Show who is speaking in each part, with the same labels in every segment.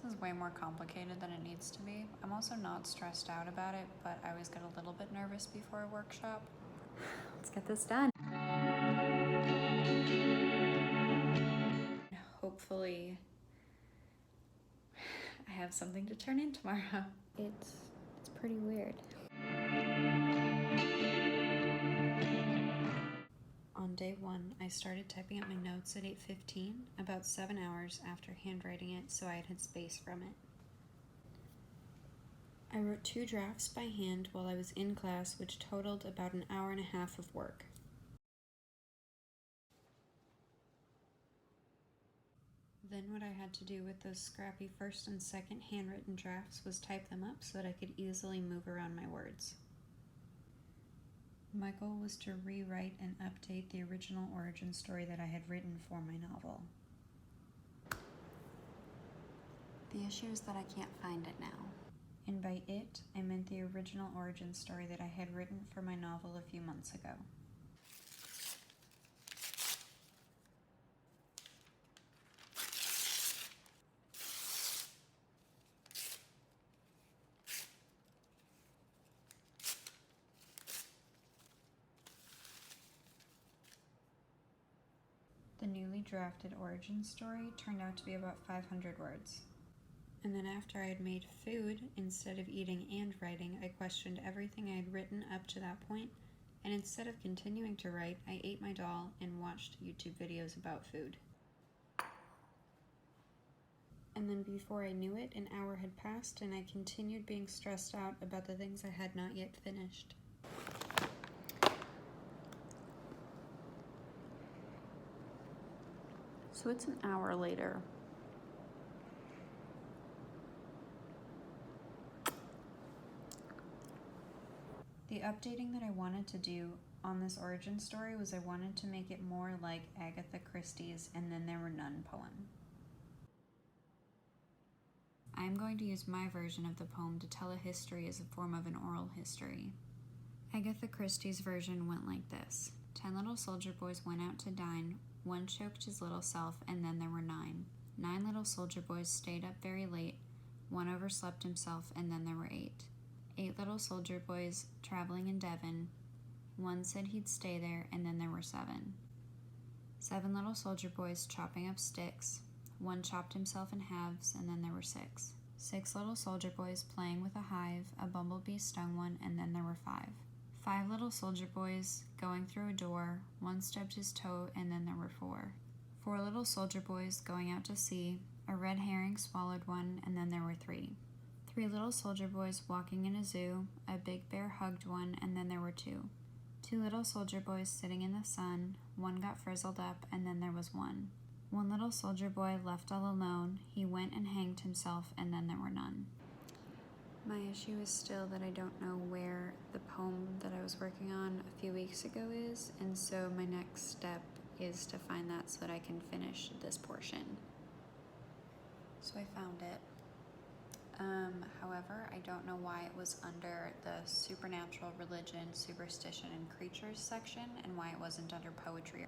Speaker 1: This is way more complicated than it needs to be. I'm also not stressed out about it, but I always get a little bit nervous before a workshop.
Speaker 2: Let's get this done.
Speaker 1: Hopefully, I have something to turn in tomorrow.
Speaker 2: It's pretty weird.
Speaker 1: On day one, I started typing up my notes at 8:15, about 7 hours after handwriting it so I had space from it. I wrote 2 drafts by hand while I was in class, which totaled about an hour and a half of work. Then what I had to do with those scrappy first and second handwritten drafts was type them up so that I could easily move around my words. My goal was to rewrite and update the original origin story that I had written for my novel. The issue is that I can't find it now. And by it, I meant the original origin story that I had written for my novel a few months ago. The newly drafted origin story turned out to be about 500 words. And then after I had made food instead of eating and writing, I questioned everything I had written up to that point, and instead of continuing to write, I ate my doll and watched YouTube videos about food. And then before I knew it, an hour had passed and I continued being stressed out about the things I had not yet finished.
Speaker 2: So it's an hour later.
Speaker 1: The updating that I wanted to do on this origin story was I wanted to make it more like Agatha Christie's And Then There Were None poem. I am going to use my version of the poem to tell a history as a form of an oral history. Agatha Christie's version went like this. 10 little soldier boys went out to dine. One choked his little self, and then there were 9. 9 little soldier boys stayed up very late. One overslept himself, and then there were 8. 8 little soldier boys traveling in Devon. One said he'd stay there, and then there were 7. 7 little soldier boys chopping up sticks. One chopped himself in halves, and then there were 6. 6 little soldier boys playing with a hive. A bumblebee stung one, and then there were 5. 5 little soldier boys going through a door. One stubbed his toe, and then there were 4. 4 little soldier boys going out to sea. A red herring swallowed one, and then there were 3. 3 little soldier boys walking in a zoo. A big bear hugged one, and then there were 2. 2 little soldier boys sitting in the sun. One got frizzled up, and then there was 1. 1 little soldier boy left all alone. He went and hanged himself, and then there were none. My issue is still that I don't know where the poem that I was working on a few weeks ago is, and so my next step is to find that so that I can finish this portion. So I found it. However, I don't know why it was under the supernatural religion, superstition, and creatures section, and why it wasn't under poetry.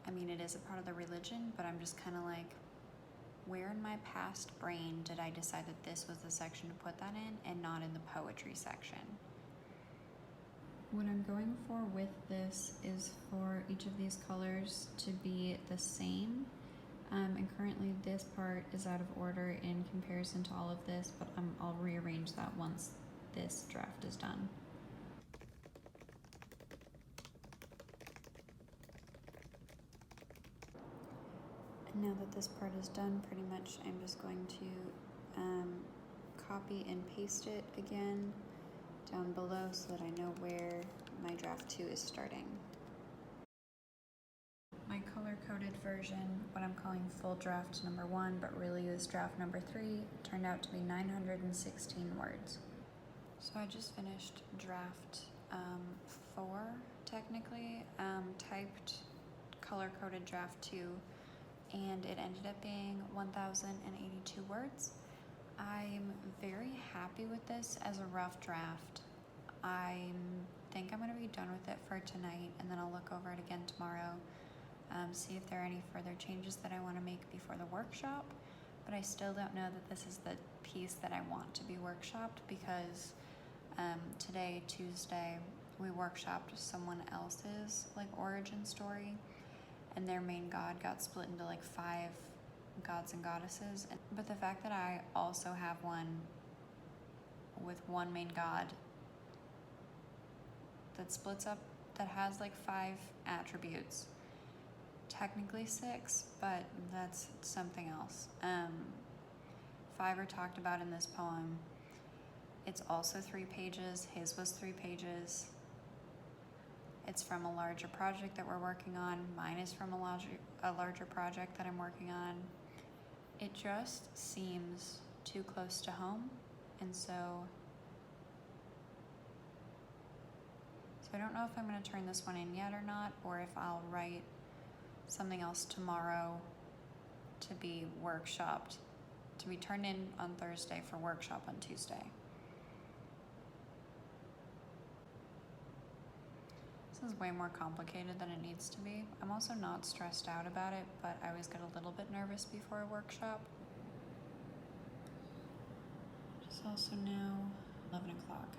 Speaker 1: I mean, it is a part of the religion, but I'm just kind of like, where in my past brain did I decide that this was the section to put that in and not in the poetry section? What I'm going for with this is for each of these colors to be the same. And currently this part is out of order in comparison to all of this, but I'll rearrange that once this draft is done. And now that this part is done, pretty much I'm just going to copy and paste it again down below so that I know where my draft 2 is starting. My color-coded version, what I'm calling full draft number 1, but really is draft number 3, turned out to be 916 words. So I just finished draft 4, technically, typed color-coded draft 2, and it ended up being 1,082 words. I'm very happy with this as a rough draft. I think I'm going to be done with it for tonight, and then I'll look over it again tomorrow, see if there are any further changes that I want to make before the workshop. but I still don't know that this is the piece that I want to be workshopped, because today, Tuesday, we workshopped someone else's like origin story, and their main god got split into like 5 gods and goddesses. But the fact that I also have one with one main god that splits up, that has like 5 attributes, technically 6, but that's something else. 5 are talked about in this poem. It's also 3 pages. His was 3 pages. It's from a larger project that we're working on. Mine is from a larger project that I'm working on. It just seems too close to home, and so I don't know if I'm going to turn this one in yet or not, or if I'll write something else tomorrow to be workshopped, to be turned in on Thursday for workshop on Tuesday. This is way more complicated than it needs to be. I'm also not stressed out about it, but I always get a little bit nervous before a workshop. It's also now 11 o'clock.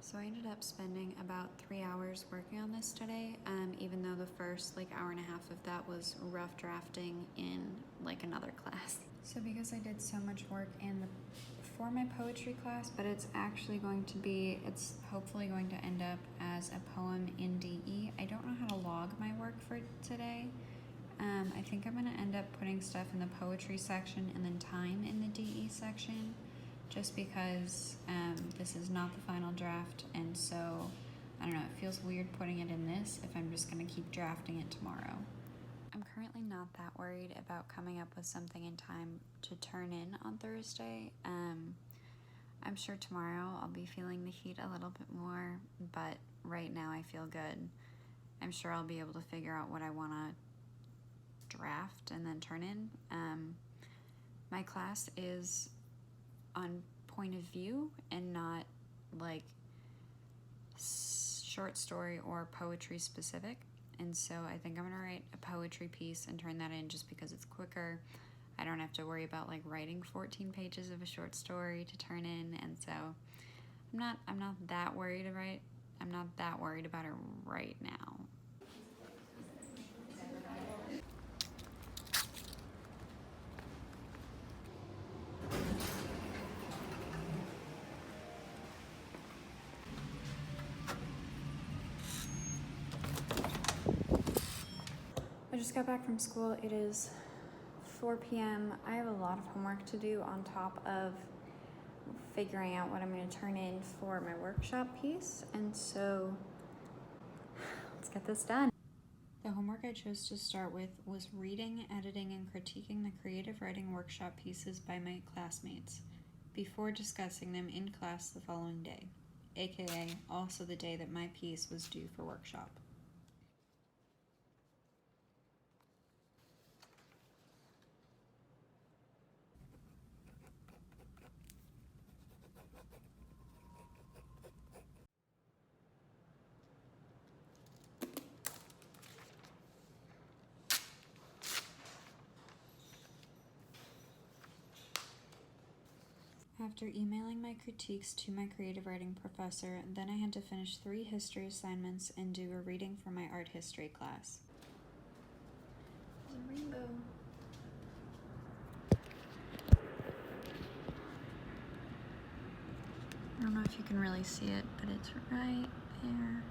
Speaker 1: So I ended up spending about 3 hours working on this today, even though the first like hour and a half of that was rough drafting in like another class. So because I did so much work for my poetry class, but it's hopefully going to end up as a poem in DE. I don't know how to log my work for today. I think I'm gonna end up putting stuff in the poetry section and then time in the DE section, just because this is not the final draft, and so I don't know, it feels weird putting it in this if I'm just gonna keep drafting it tomorrow. I'm currently not that worried about coming up with something in time to turn in on Thursday. I'm sure tomorrow I'll be feeling the heat a little bit more, but right now I feel good. I'm sure I'll be able to figure out what I want to draft and then turn in. My class is on point of view and not like short story or poetry specific, and so I think I'm gonna write a poetry piece and turn that in just because it's quicker. I don't have to worry about like writing 14 pages of a short story to turn in, and so I'm not that worried about it right now. I just got back from school. It is 4 p.m. I have a lot of homework to do on top of figuring out what I'm going to turn in for my workshop piece, and so let's get this done. The homework I chose to start with was reading, editing, and critiquing the creative writing workshop pieces by my classmates before discussing them in class the following day, aka also the day that my piece was due for workshop. After emailing my critiques to my creative writing professor, then I had to finish 3 history assignments and do a reading for my art history class. There's a rainbow. I don't know if you can really see it, but it's right there.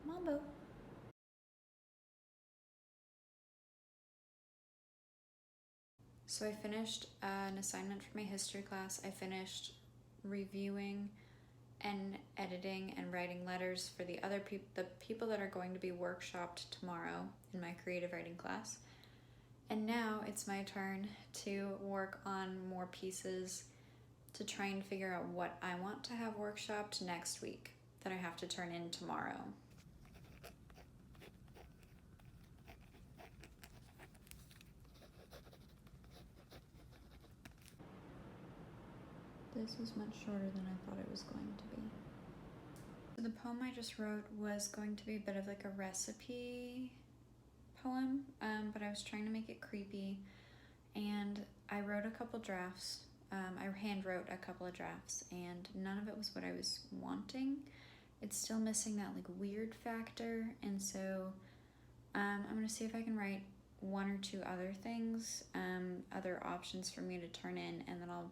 Speaker 1: Mambo. So I finished an assignment for my history class. I finished reviewing and editing and writing letters for the people that are going to be workshopped tomorrow in my creative writing class. And now it's my turn to work on more pieces to try and figure out what I want to have workshopped next week that I have to turn in tomorrow. This was much shorter than I thought it was going to be. So the poem I just wrote was going to be a bit of like a recipe poem. was trying to make it creepy, and I wrote a couple drafts. I hand wrote a couple of drafts, and none of it was what I was wanting. It's still missing that like weird factor, and so I'm gonna see if I can write one or two other things, other options for me to turn in, and then I'll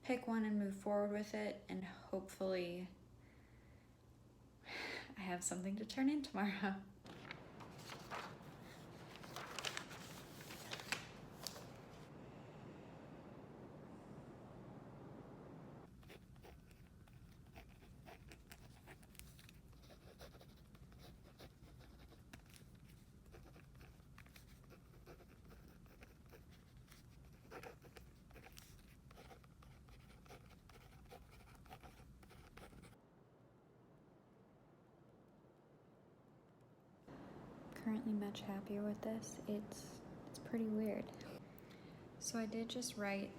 Speaker 1: pick one and move forward with it, and hopefully I have something to turn in tomorrow.
Speaker 2: Currently much happier with this. It's pretty weird.
Speaker 1: So I did just write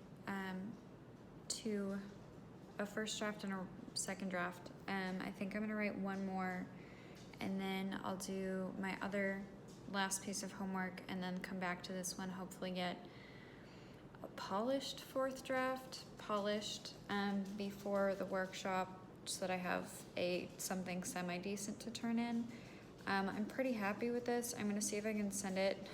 Speaker 1: a first draft and a second draft. I think I'm gonna write one more, and then I'll do my other last piece of homework, and then come back to this one, hopefully get a polished fourth draft, before the workshop, so that I have something semi-decent to turn in. I'm pretty happy with this. I'm gonna see if I can send it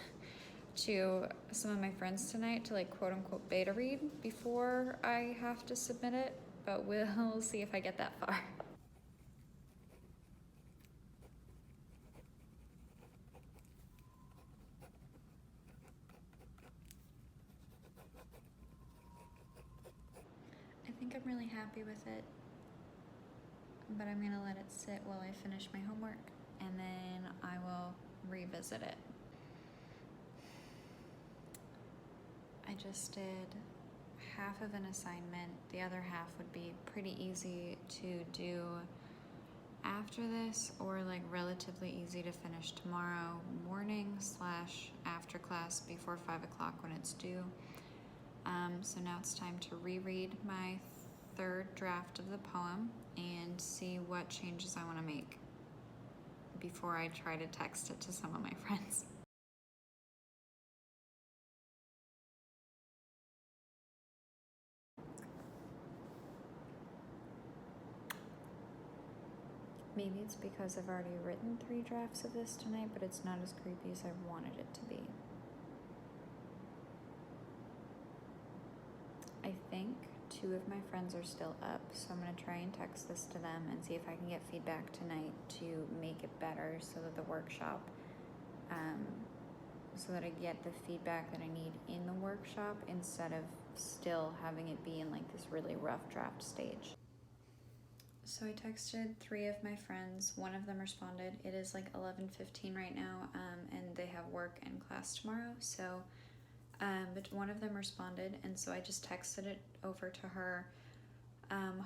Speaker 1: to some of my friends tonight to like quote unquote beta read before I have to submit it, but we'll see if I get that far. I think I'm really happy with it, but I'm gonna let it sit while I finish my homework, and then I will revisit it. I just did half of an assignment. The other half would be pretty easy to do after this, or like relatively easy to finish tomorrow morning / after class before 5 o'clock when it's due. So now it's time to reread my third draft of the poem and see what changes I want to make before I try to text it to some of my friends. Maybe it's because I've already written 3 drafts of this tonight, but it's not as creepy as I wanted it to be. I think 2 of my friends are still up, so I'm gonna try and text this to them and see if I can get feedback tonight to make it better, so that the workshop, so that I get the feedback that I need in the workshop instead of still having it be in like this really rough draft stage. So I texted 3 of my friends. 1 of them responded. It is like 11:15 right now, and they have work and class tomorrow, so but 1 of them responded, and so I just texted it over to her.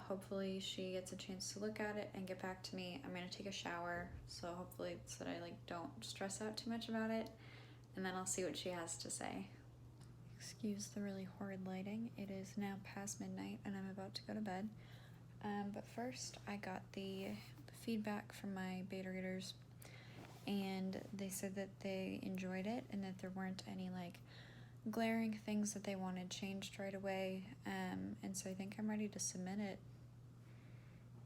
Speaker 1: Hopefully she gets a chance to look at it and get back to me. I'm gonna take a shower, so hopefully so that I like don't stress out too much about it, and then I'll see what she has to say. Excuse the really horrid lighting. It is now past midnight and I'm about to go to bed. But first I got the feedback from my beta readers, and they said that they enjoyed it and that there weren't any like glaring things that they wanted changed right away, and so I think I'm ready to submit it,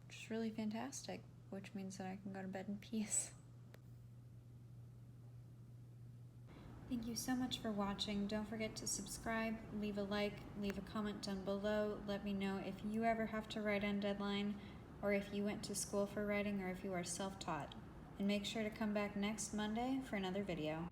Speaker 1: which is really fantastic, which means that I can go to bed in peace. Thank you so much for watching. Don't forget to subscribe, leave a like, leave a comment down below. Let me know if you ever have to write on deadline, or if you went to school for writing, or if you are self-taught. And make sure to come back next Monday for another video.